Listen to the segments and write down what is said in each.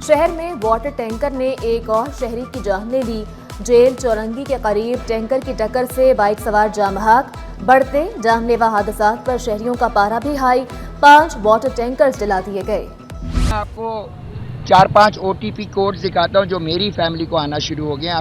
شہر میں water tanker نے ایک اور شہری کی جان لے لی۔ جیل چورنگی کے قریب ٹینکر کی ٹکر سے بائک سوار جاں بحق۔ بڑھتے جان لیوا حادثات پر شہریوں کا پارا بھی ہائی۔ 5 واٹر ٹینکرز جلا دیے گئے۔ آپ کو 4-5 OTP کوڈ دکھاتا ہوں جو میری فیملی کو آنا شروع ہو گیا۔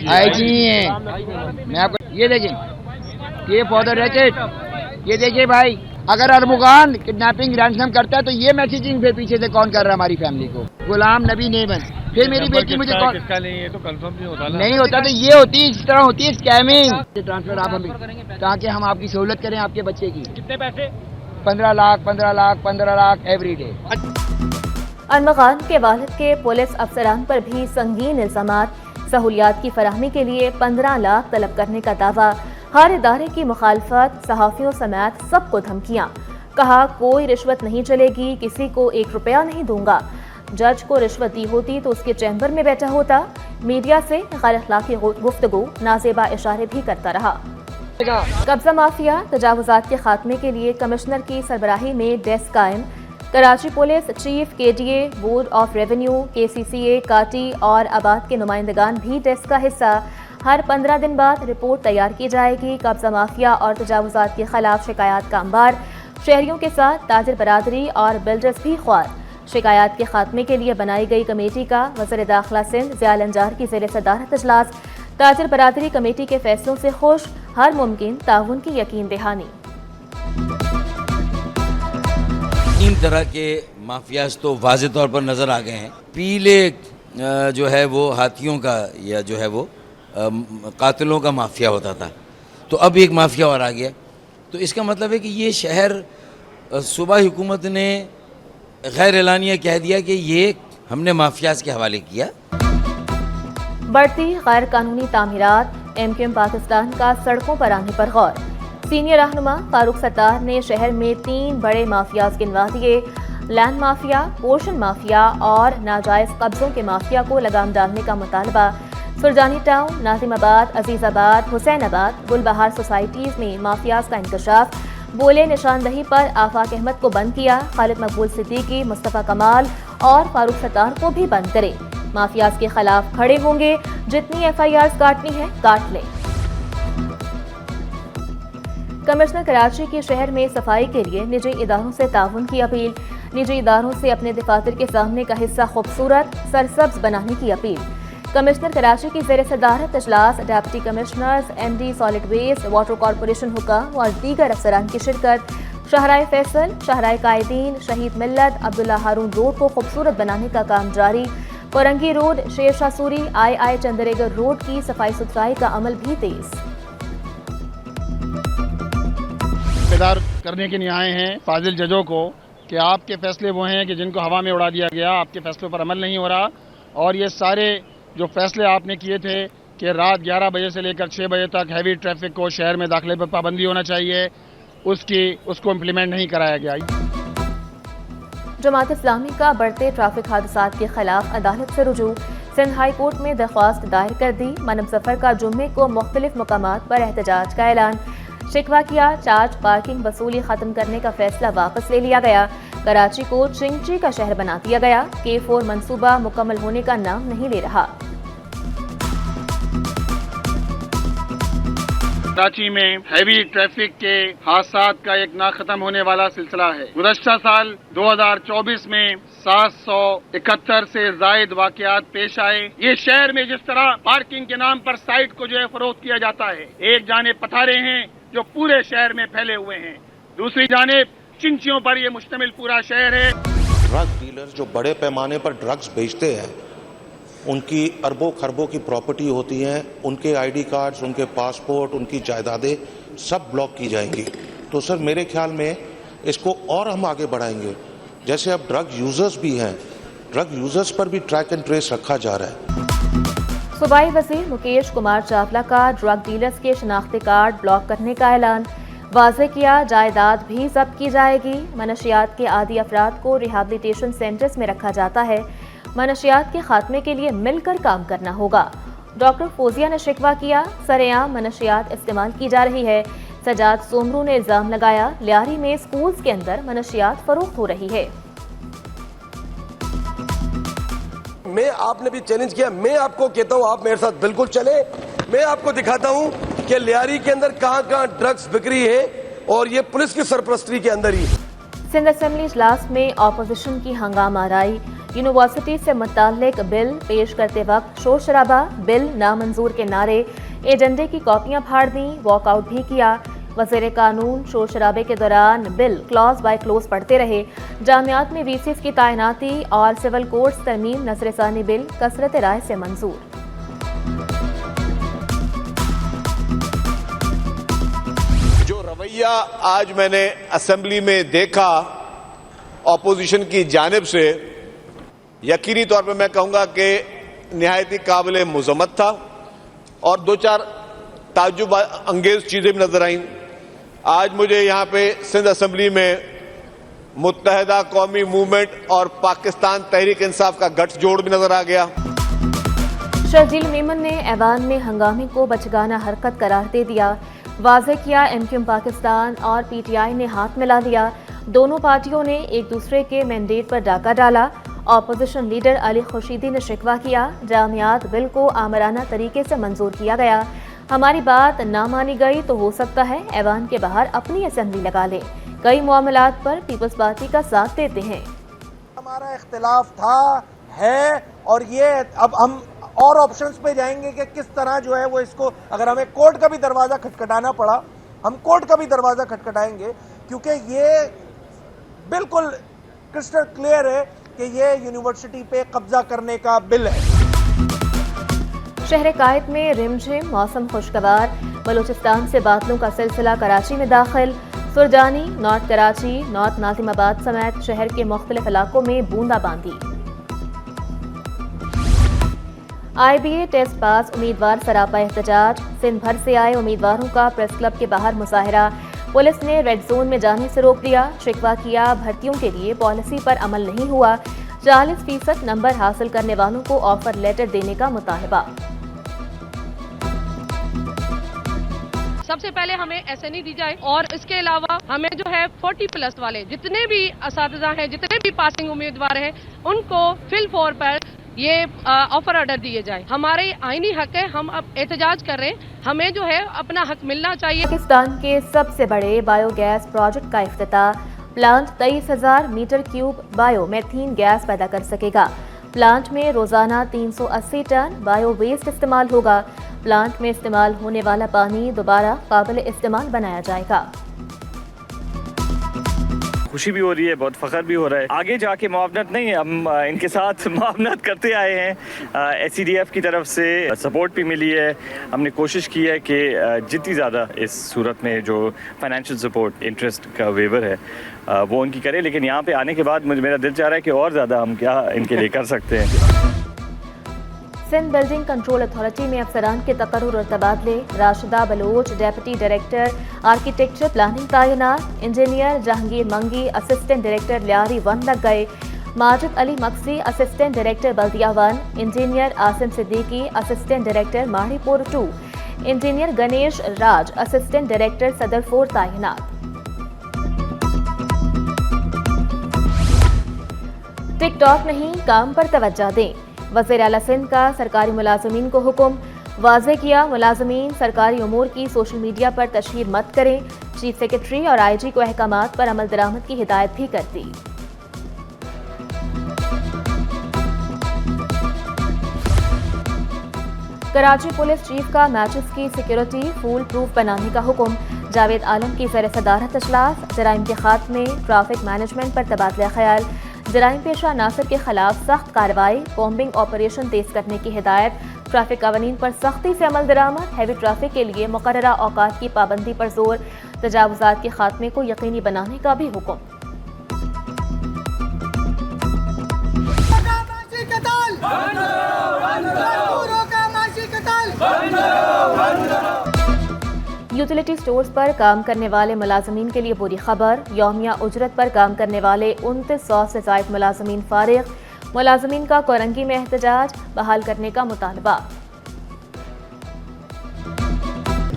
آئی جی ہیں، میں آپ کو یہ دیکھیں، یہ فادر ریکٹ، یہ دیکھیے بھائی، اگر ارمغان کڈنیپنگ رینسم کرتا ہے تو یہ میسیجنگ پہ پیچھے سے کون کر رہا ہے ہماری فیملی کو؟ غلام نبی نیمن۔ پھر میری بیٹی مجھے نہیں، یہ تو کنفرم نہیں ہوتا تو یہ ہوتی ہے، اس طرح ہوتی ہے اسکیمنگ۔ ٹرانسفر آپ ہمیں تاکہ ہم آپ کی سہولت کریں آپ کے بچے کی۔ کتنے پیسے؟ 15 لاکھ ایوری ڈے۔ ارمغان کے والد کے پولیس افسران پر بھی سنگین الزامات۔ سہولیات کی فراہمی کے لیے 15 لاکھ طلب کرنے کا دعویٰ۔ ہر ادارے کی مخالفت، صحافیوں سمیت سب کو دھمکیاں۔ کہا کوئی رشوت نہیں چلے گی، کسی کو 1 روپیہ نہیں دوں گا۔ جج کو رشوت دی ہوتی تو اس کے چیمبر میں بیٹھا ہوتا۔ میڈیا سے غیر اخلاقی گفتگو، نازیبا اشارے بھی کرتا رہا۔ قبضہ مافیا تجاوزات کے خاتمے کے لیے کمشنر کی سربراہی میں ڈیسک قائم۔ Karachi police chief KDA، board of revenue, KCCA، کاٹی اور آباد کے نمائندگان بھی ڈیسک کا حصہ۔ ہر 15 دن بعد رپورٹ تیار کی جائے گی۔ قبضہ مافیا اور تجاوزات کے خلاف شکایات کا انبار۔ شہریوں کے ساتھ تاجر برادری اور بلڈرز بھی خوار۔ شکایات کے خاتمے کے لیے بنائی گئی کمیٹی کا وزیر داخلہ سندھ ضیاء الانجار کی زیر صدارت اجلاس۔ تاجر برادری کمیٹی کے فیصلوں سے خوش، ہر ممکن تعاون کی یقین دہانی۔ 3 طرح کے مافیاز تو واضح طور پر نظر آ گئے ہیں۔ پیلے جو ہے وہ ہاتھیوں کا یا جو ہے وہ قاتلوں کا مافیا ہوتا تھا، تو اب ایک مافیا اور آ گیا۔ تو اس کا مطلب ہے کہ یہ شہر صوبہ حکومت نے غیر اعلانیہ کہہ دیا کہ یہ ہم نے مافیاز کے حوالے کیا۔ بڑھتی غیر قانونی تعمیرات، MQM پاکستان کا سڑکوں پر آنے پر غور۔ سینئر رہنما فاروق ستار نے شہر میں 3 بڑے مافیاز گنوا دیے۔ لینڈ مافیا، پورشن مافیا اور ناجائز قبضوں کے مافیا کو لگام ڈالنے کا مطالبہ۔ سرجانی ٹاؤن، ناظم آباد، عزیز آباد، حسین آباد، گل بہار سوسائٹیز میں مافیاز کا انکشاف۔ بولے نشاندہی پر آفاق احمد کو بند کیا، خالد مقبول صدیقی، مصطفیٰ کمال اور فاروق ستار کو بھی بند کرے۔ مافیاز کے خلاف کھڑے ہوں گے، جتنی FIRs کاٹنی ہے کاٹ لیں۔ کمشنر کراچی کی شہر میں صفائی کے لیے نجی اداروں سے تعاون کی اپیل۔ نجی اداروں سے اپنے دفاتر کے سامنے کا حصہ خوبصورت، سرسبز بنانے کی اپیل۔ کمشنر کراچی کی زیر صدارت اجلاس، deputy commissioners, MD solid waste, water corporation حکام اور دیگر افسران کی شرکت۔ شاہراہ فیصل، شاہراہ قائدین، شہید ملت، عبداللہ ہارون روڈ کو خوبصورت بنانے کا کام جاری۔ Korangi road, Sher Shah Suri, I Chundrigar road کی صفائی ستھرائی کا عمل بھی تیز۔ بیدار کرنے کے لیے آئے ہیں فاضل ججوں کو کہ آپ کے فیصلے وہ ہیں کہ جن کو ہوا میں اڑا دیا گیا، آپ کے فیصلوں پر عمل نہیں ہو رہا، اور یہ سارے جو فیصلے آپ نے کیے تھے کہ رات 11 بجے سے لے کر 6 بجے تک ہیوی ٹریفک کو شہر میں داخلے پر پابندی ہونا چاہیے، اس کو امپلیمنٹ نہیں کرایا گیا۔ جماعت اسلامی کا بڑھتے ٹریفک حادثات کے خلاف عدالت سے رجوع۔ سندھ ہائی کورٹ میں درخواست دائر کر دی۔ منم ظفر کا جمعے کو مختلف مقامات پر احتجاج کا اعلان۔ شکوہ کیا، چارج پارکنگ وصولی ختم کرنے کا فیصلہ واپس لے لیا گیا۔ کراچی کو چنگچی کا شہر بنا دیا گیا۔ K4 منصوبہ مکمل ہونے کا نام نہیں لے رہا۔ کراچی میں ہیوی ٹریفک کے حادثات کا ایک نہ ختم ہونے والا سلسلہ ہے۔ گزشتہ سال 2024 میں 771 سے زائد واقعات پیش آئے۔ یہ شہر میں جس طرح پارکنگ کے نام پر سائٹ کو جو ہے فروخت کیا جاتا ہے، ایک جانب پتھارے ہیں جو پورے شہر میں پھیلے ہوئے ہیں، دوسری جانب چنچیوں پر یہ مشتمل پورا شہر ہے۔ ڈرگ ڈیلر جو بڑے پیمانے پر ڈرگز بیچتے ہیں، ان کی اربوں خربوں کی پراپرٹی ہوتی ہیں، ان کے ID کارڈز، ان کے پاسپورٹ، ان کی جائیدادیں سب بلاک کی جائیں گی۔ تو سر میرے خیال میں اس کو اور ہم آگے بڑھائیں گے۔ جیسے اب ڈرگ یوزرز بھی ہیں، ڈرگ یوزرز پر بھی ٹریک اینڈ ٹریس رکھا جا رہا ہے۔ صوبائی وزیر مکیش کمار چاولہ کا ڈرگ ڈیلرز کے شناختی کارڈ بلاک کرنے کا اعلان۔ واضح کیا، جائیداد بھی ضبط کی جائے گی۔ منشیات کے عادی افراد کو ریہیبلیٹیشن سینٹرز میں رکھا جاتا ہے۔ منشیات کے خاتمے کے لیے مل کر کام کرنا ہوگا۔ ڈاکٹر فوزیہ نے شکوہ کیا، سرعام منشیات استعمال کی جا رہی ہے۔ سجاد سومرو نے الزام لگایا، لیاری میں سکولز کے اندر منشیات فروخت ہو رہی ہے۔ میں آپ نے بھی چیلنج کیا, میں آپ کو کہتا ہوں آپ میرے ساتھ بالکل چلیں, میں آپ کو دکھاتا ہوں کہ لیاری کے اندر کہاں کہاں ڈرگز بک رہی ہے اور یہ پولیس کی سرپرستی کے اندر ہی. سندھ اسمبلی اجلاس میں اپوزیشن کی ہنگامہ آرائی, یونیورسٹی سے متعلق بل پیش کرتے وقت شور شرابہ, بل نامنظور کے نعرے, ایجنڈے کی کاپیاں پھاڑ دیں, واک آؤٹ بھی کیا. وزیر قانون شور شرابے کے دوران بل کلوز بائی کلوز پڑھتے رہے. جامعات میں وی سیز کی تعیناتی اور سول کوڈز ترمیم نظر ثانی بل کثرت رائے سے منظور. جو رویہ آج میں نے اسمبلی میں دیکھا اپوزیشن کی جانب سے, یقینی طور پہ میں کہوں گا کہ نہایت ہی قابل مذمت تھا اور دو چار تعجب انگیز چیزیں بھی نظر آئیں. آج مجھے یہاں پہ سندھ اسمبلی میں متحدہ قومی موومنٹ اور پاکستان تحریک انصاف کا گٹھ جوڑ بھی نظر آ گیا. شرجیل میمن نے ایوان میں ہنگامے کو بچگانہ حرکت قرار دے دیا. واضح کیا ایم کیو ایم پاکستان اور پی ٹی آئی نے ہاتھ ملا دیا. دونوں پارٹیوں نے ایک دوسرے کے مینڈیٹ پر ڈاکہ ڈالا. اپوزیشن لیڈر علی خورشیدی نے شکوہ کیا, جامعات بل کو آمرانہ طریقے سے منظور کیا گیا. ہماری بات نہ مانی گئی تو ہو سکتا ہے ایوان کے باہر اپنی اسمبلی لگا لیں. کئی معاملات پر پیپلز پارٹی کا ساتھ دیتے ہیں. ہمارا اختلاف تھا, ہے, اور یہ اب ہم اور آپشنز پہ جائیں گے کہ کس طرح جو ہے وہ اس کو, اگر ہمیں کورٹ کا بھی دروازہ کھٹکھٹانا پڑا ہم کورٹ کا بھی دروازہ کھٹکھٹائیں گے, کیونکہ یہ بالکل کرسٹل کلیئر ہے کہ یہ یونیورسٹی پہ قبضہ کرنے کا بل ہے. شہر قائد میں رم جھم, موسم خوشگوار. بلوچستان سے بادلوں کا سلسلہ کراچی میں داخل. سرجانی, نارتھ کراچی, نارتھ ناظم آباد سمیت شہر کے مختلف علاقوں میں بوندا باندی. آئی بی اے ٹیسٹ پاس, امیدوار سراپا احتجاج. سندھ بھر سے آئے امیدواروں کا پریس کلب کے باہر مظاہرہ. پولیس نے ریڈ زون میں جانے سے روک دیا. شکوہ کیا بھرتیوں کے لیے پالیسی پر عمل نہیں ہوا. 40% نمبر حاصل کرنے والوں کو آفر لیٹر دینے کا مطالبہ. سب سے پہلے ہمیں ایس این ای دی جائے اور اس کے علاوہ ہمیں جو ہے 40+ والے جتنے بھی اساتذہ ہیں, جتنے بھی پاسنگ امیدوار ہیں, ان کو فل فور پر یہ آفر آرڈر دیے جائے. ہمارے آئینی حق ہے, ہم اب احتجاج کر رہے ہیں, ہمیں جو ہے اپنا حق ملنا چاہیے. پاکستان کے سب سے بڑے بایو گیس پروجیکٹ کا افتتاح. Plant 23,000 metre cube biomethane gas پیدا کر سکے گا. پلانٹ میں روزانہ 380 ٹن بایو ویسٹ استعمال ہوگا. پلانٹ میں استعمال ہونے والا پانی دوبارہ قابل استعمال بنایا جائے گا. خوشی بھی ہو رہی ہے, بہت فخر بھی ہو رہا ہے. آگے جا کے معاونت نہیں ہے, ہم ان کے ساتھ معاونت کرتے آئے ہیں. ایس سی ڈی ایف کی طرف سے سپورٹ بھی ملی ہے. ہم نے کوشش کی ہے کہ جتنی زیادہ اس صورت میں جو فائنینشیل سپورٹ, انٹرسٹ کا ویور ہے وہ ان کی کرے. لیکن یہاں پہ آنے کے بعد میرا دل چاہ رہا ہے کہ اور زیادہ ہم کیا ان کے لیے کر سکتے ہیں. سندھ بلڈنگ کنٹرول اتھارٹی میں افسران کے تقرر اور تبادلے. Rashida Baloch deputy director architecture planning تعینات. Engineer Jahangir Mangi assistant director Lyari 1 لگ گئے. Majid Ali Maksi assistant director Baldia 1. Engineer Asim Siddiqui assistant director Mahipur 2. Engineer Ganesh Raj assistant director Saddar 4 تعینات. ٹک ٹاک نہیں, کام پر توجہ دیں. وزیر اعلیٰ سندھ کا سرکاری ملازمین کو حکم. واضح کیا ملازمین سرکاری امور کی سوشل میڈیا پر تشہیر مت کریں. چیف سیکرٹری اور آئی جی کو احکامات پر عمل درآمد کی ہدایت بھی کر دی. کراچی پولیس چیف کا میچز کی سیکیورٹی فول پروف بنانے کا حکم. جاوید عالم کی زیر صدارت اجلاس. جرائم کے خاتمے, ٹریفک مینجمنٹ پر تبادلہ خیال. جرائم پیشہ عناصر کے خلاف سخت کارروائی, کومبنگ آپریشن تیز کرنے کی ہدایت. ٹریفک قوانین پر سختی سے عمل درآمد. ہیوی ٹریفک کے لیے مقررہ اوقات کی پابندی پر زور. تجاوزات کے خاتمے کو یقینی بنانے کا بھی حکم. یوٹیلیٹی سٹورز پر کام کرنے والے ملازمین کے لیے بری خبر. یومیہ اجرت پر کام کرنے والے 2900 سے زائد ملازمین فارغ. ملازمین کا کورنگی میں احتجاج, بحال کرنے کا مطالبہ.